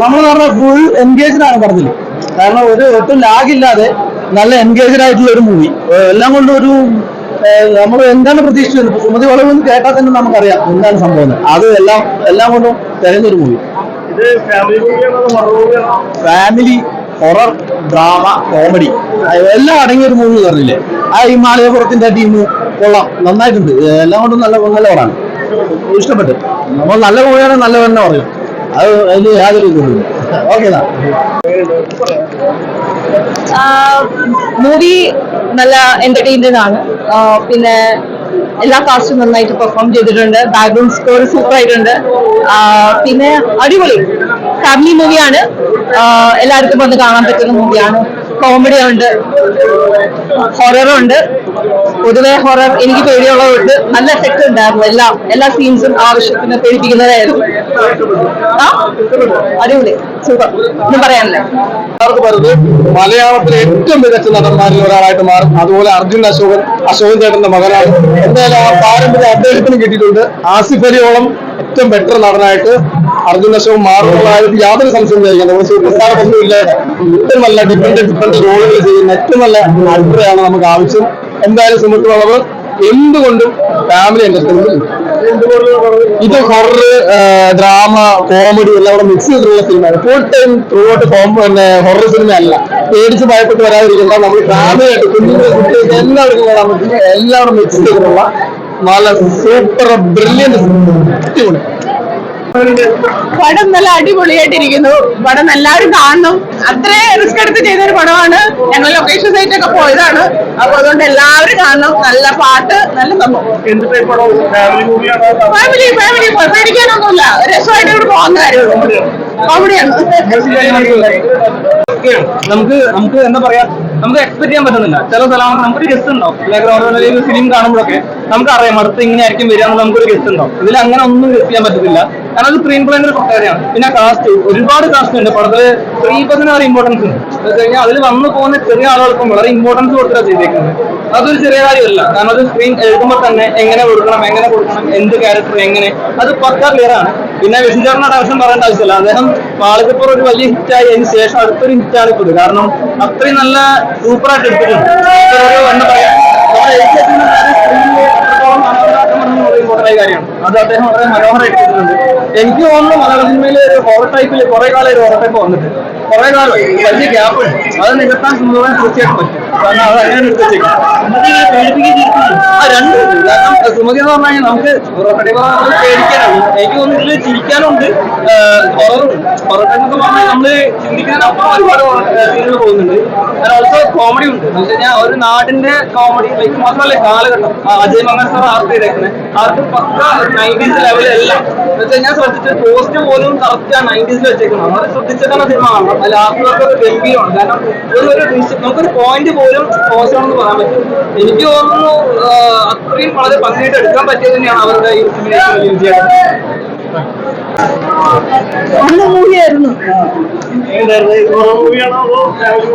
നമ്മൾ പറഞ്ഞ full engaged ആണ് പറഞ്ഞത്. കാരണം ഒട്ടും ലാഗില്ലാതെ നല്ല എൻഗേജ്ഡ് ആയിട്ടുള്ള ഒരു മൂവി. എല്ലാം കൊണ്ടും ഒരു നമ്മൾ എന്താണ് പ്രതീക്ഷിച്ചത് സുമതി വളവ് എന്ന് കേട്ടാൽ തന്നെ നമുക്കറിയാം എന്താണ് സംഭവം. അത് എല്ലാം കൊണ്ടും തികഞ്ഞൊരു movie. Family horror drama comedy എല്ലാം അടങ്ങിയൊരു മൂവി പറഞ്ഞില്ലേ. ആ ഈ മാളികപ്പുറത്തിന്റെ ടീം കൊള്ളാം, നന്നായിട്ടുണ്ട്. എല്ലാം കൊണ്ടും നല്ല പടമാണ്, ഇഷ്ടപ്പെട്ടു. നമ്മൾ നല്ല മൂവിയാണെങ്കിൽ നല്ല തന്നെ പറയും. അത് അതിന് യാതൊരു ഇതുമില്ല. ഓക്കേതാ മൂവി നല്ല എന്റർടൈൻമെന്റ് ആണ്. പിന്നെ എല്ലാ കാസ്റ്റും നന്നായിട്ട് പെർഫോം ചെയ്തിട്ടുണ്ട്. ബാക്ക്ഗ്രൗണ്ട് സ്കോർ സൂപ്പർ ആയിട്ടുണ്ട്. പിന്നെ അടിപൊളി ഫാമിലി മൂവിയാണ്. എല്ലാവർക്കും വന്ന് കാണാൻ പറ്റുന്ന മൂവിയാണ്. കോമഡി ഉണ്ട്, ഹൊററുണ്ട്. പൊതുവെ ഹൊറർ എനിക്ക് പേടിയുള്ളതുകൊണ്ട് നല്ല എഫക്ട് ഉണ്ടായിരുന്നു. എല്ലാ സീൻസും ആവശ്യത്തിന് പേടിപ്പിക്കുന്നതായിരുന്നു. അടിപൊളി, സൂപ്പർ, ഒന്നും പറയാനില്ല. മലയാളത്തിലെ ഏറ്റവും മികച്ച നടന്മാരിൽ ഒരാളായിട്ട് മാറും. അതുപോലെ അശോകൻ ചേട്ടന്റെ മകനാണ്. എന്തായാലും ആ പാരമ്പര്യം അദ്ദേഹത്തിന് കിട്ടിയിട്ടുണ്ട്. ആസിഫ് അലിയോളം ഏറ്റവും ബെറ്റർ നടനായിട്ട് അർജുൻ അശോകൻ മാറുന്നുള്ള കാര്യത്തിൽ യാതൊരു സംശയം വിചാരിക്കുന്നത്. ഒന്നും ഇല്ലാതെ ഏറ്റവും നല്ല ഡിഫറെന്റ് റോളുകൾ ചെയ്യുന്ന ഏറ്റവും നല്ല ആക്ടറെയാണ് നമുക്ക് ആവശ്യം. എന്തായാലും സുമതി വളവ് എന്തുകൊണ്ടും ഫാമിലി എന്റർടൈൻമെന്റ്. ഇത് ഹൊറർ ഡ്രാമ കോമഡി എല്ലാം കൂടെ മിക്സ് ചെയ്തിട്ടുള്ള സിനിമയാണ്. Full time through out horror cinema അല്ല. പേടിച്ച് ഭയപ്പെട്ട് വരാതിരിക്കേണ്ട, നമ്മൾ ഫാമിലി ആയിട്ട് കുഞ്ഞുങ്ങളെ കുട്ടികൾക്ക് എല്ലാവർക്കും കാണാൻ പറ്റുന്ന എല്ലാവരും മിക്സ് ചെയ്തിട്ടുള്ള നല്ല സൂപ്പർ ബ്രില്യന്റ് അടിപൊളി പടം. നല്ല അടിപൊളിയായിട്ടിരിക്കുന്നു. പടം എല്ലാവരും കാണണം. അത്രയും റിസ്ക് എടുത്ത് ചെയ്തൊരു പടമാണ്. ഞങ്ങൾ ലൊക്കേഷൻ സൈറ്റ് ഒക്കെ പോയതാണ്. അപ്പൊ അതുകൊണ്ട് എല്ലാവരും കാണണം. നല്ല പാട്ട്, നല്ല സംഭവം. ഫാമിലി പേടിക്കാനൊന്നുമില്ല. രസമായിട്ട് പോകുന്ന കാര്യമുള്ളൂ. കോമഡിയാണ്. നമുക്ക് എന്താ പറയാ, നമുക്ക് എക്സ്പെക്ട് ചെയ്യാൻ പറ്റുന്നില്ല. ചില സ്ഥലങ്ങൾ നമുക്കൊരു ഗസ്റ്റ് ഉണ്ടാവും. ഫിലിം കാണുമ്പോഴൊക്കെ നമുക്കറിയാം അടുത്ത് ഇങ്ങനെ ആയിരിക്കും വരിക എന്ന് നമുക്കൊരു ഗസ്റ്റ് ഉണ്ടാവും. ഇതിൽ അങ്ങനെ ഒന്നും ഗസ്റ്റ് ചെയ്യാൻ പറ്റത്തില്ല. കാരണം അത് സ്ക്രീൻ പ്ലേന്റെ ഒരു പ്രത്യേകതയാണ്. പിന്നെ കാസ്റ്റ്, ഒരുപാട് കാസ്റ്റ് ഉണ്ട് പടത്തില്. സ്ത്രീപത്തിന് ഒരു ഇമ്പോർട്ടൻസ് ഉണ്ട്. എന്ന് വെച്ച് കഴിഞ്ഞാൽ അതിൽ വന്നു പോകുന്ന ചെറിയ ആളുകൾക്കും വളരെ ഇമ്പോർട്ടൻസ് കൊടുത്തിട്ടാണ് ചെയ്തേക്കുന്നത്. അതൊരു ചെറിയ കാര്യമല്ല. കാരണം അത് സ്ക്രീൻ എഴുതുമ്പോൾ തന്നെ എങ്ങനെ കൊടുക്കണം, എന്ത് ക്യാരക്ടർ എങ്ങനെ, അത് പക്ക ക്ലിയർ ആണ്. പിന്നെ വിഷ്ണുചേട്ടനോട് ആവശ്യം പറയേണ്ട ആവശ്യമില്ല. അദ്ദേഹം മാളികപ്പുറം ഒരു വലിയ ഹിറ്റായി അതിന് ശേഷം അടുത്തൊരു ഹിറ്റാണ് ഇപ്പോൾ. കാരണം അത്രയും നല്ല സൂപ്പറായിട്ട് എടുത്തിട്ടുണ്ട്. എന്താ പറയാ, ഇമ്പോർട്ടൻ്റ് കാര്യമാണ്. അത് അദ്ദേഹം വളരെ മനോഹരമായിട്ട് എടുത്തിട്ടുണ്ട്. എനിക്ക് തോന്നുന്നു മലയാള സിനിമയിൽ ഒരു ഹൊറർ ടൈപ്പിൽ കുറെ കാലം ഒരു ഹൊറർ ടൈപ്പ് വന്നിട്ട് കുറെ കാലം വലിയ ഗ്യാപ്പ് ഉണ്ട്. അത് നികത്താൻ സുന്ദരം തീർച്ചയായിട്ടും പറ്റും. കാരണം അത് അങ്ങനെ എടുത്ത് വെച്ചേക്കും. രണ്ടും. കാരണം സുമതി എന്ന് പറഞ്ഞു കഴിഞ്ഞാൽ നമുക്ക് പേടിക്കാനാണ്. എനിക്ക് തോന്നുന്നു ഇതിൽ ചിരിക്കാനുണ്ട്, ഹൊററുണ്ട്. ഹൊറർ ടൈപ്പ് എന്ന് പറഞ്ഞാൽ നമ്മള് ചിന്തിക്കുന്നതിനപ്പുറം ഒരുപാട് സീനുകൾ പോകുന്നുണ്ട്. ഓൾസോ കോമഡി ഉണ്ട്. എന്ന് വെച്ച് കഴിഞ്ഞാൽ ഒരു നാടിന്റെ കോമഡി ലൈക്ക് മാത്രമല്ല കാലഘട്ടം. അജയ് മങ്ങൽ സാർ ആർട്ട് ചെയ്തേക്കുന്നത് ആർക്ക് പക്ക 90s ലെവലെല്ലാം. എന്ന് വെച്ച് കഴിഞ്ഞാൽ ശ്രദ്ധിച്ച് പോസ്റ്റ് പോലും കറക്റ്റ് ആ 90s വെച്ചേക്കുന്നത്. അത് ശ്രദ്ധിച്ചിട്ടാണ് സിനിമ കാണണം. അതിൽ ആർട്ടുകൾക്ക് ഗംഭീരമാണ്. കാരണം നമുക്കൊരു പോയിന്റ് പോലും പോസ്റ്റാണെന്ന് പറയാൻ പറ്റും. എനിക്ക് തോന്നുന്നു അത്രയും വളരെ ഭംഗിയായിട്ട് എടുക്കാൻ പറ്റിയത് തന്നെയാണ് അവരുടെ ഈ നല്ല മൂവിയായിരുന്നു.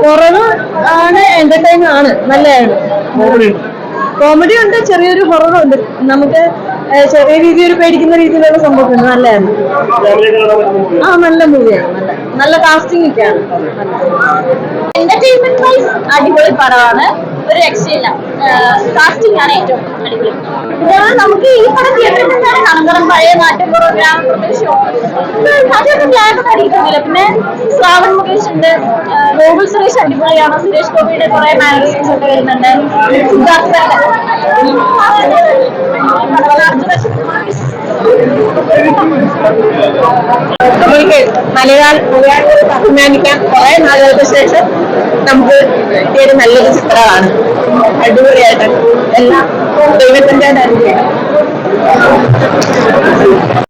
ഹൊറർ ആണ്, എന്റർടൈൻ ആണ്, നല്ലതാണ്. കോമഡി ഉണ്ട്, ചെറിയൊരു ഹൊറർ ഉണ്ട്. നമുക്ക് ചെറിയ രീതിയിൽ പേടിക്കുന്ന രീതിയിലുള്ള സംഭവമുണ്ട്. നല്ലതാണ്. നല്ല മൂവിയാണ്. നല്ല കാസ്റ്റിംഗ് ഒക്കെയാണ്. എന്റർടൈൻമെന്റ് വൈസ് അടിപൊളി പടമാണ്. ഒരു രക്ഷയില്ല. കാസ്റ്റിംഗ് ആണ് ഏറ്റവും അടിപൊളി. നമുക്ക് ഈ പടം തിയേറ്ററിൽ തന്നെയാണ് കാണാം. കാരണം പഴയ നാട്ടുപുറം ഗ്രാമപ്രദേശം അതൊന്നും ഗ്യാപ്പ് അടിക്കുന്നില്ല. പിന്നെ ശ്രാവൺ മുകേഷ് ഉണ്ട്, ഗോകുൽ സുരേഷ് അടിപൊളിയാണ്. സുരേഷ് ഗോപിയുടെ കുറെ മാനേഴ്സ് ഒക്കെ വരുന്നുണ്ട്. സിദ്ധാർത്ഥന്റെ നമ്മൾക്ക് അഭിമാനിക്കാം. കുറെ നാളുകൾക്ക് ശേഷം നമുക്ക് കിട്ടിയ ഒരു നല്ലൊരു ചിത്രമാണ്. അടിപൊളിയായിട്ട് എല്ലാം ദൈവത്തിന്റെ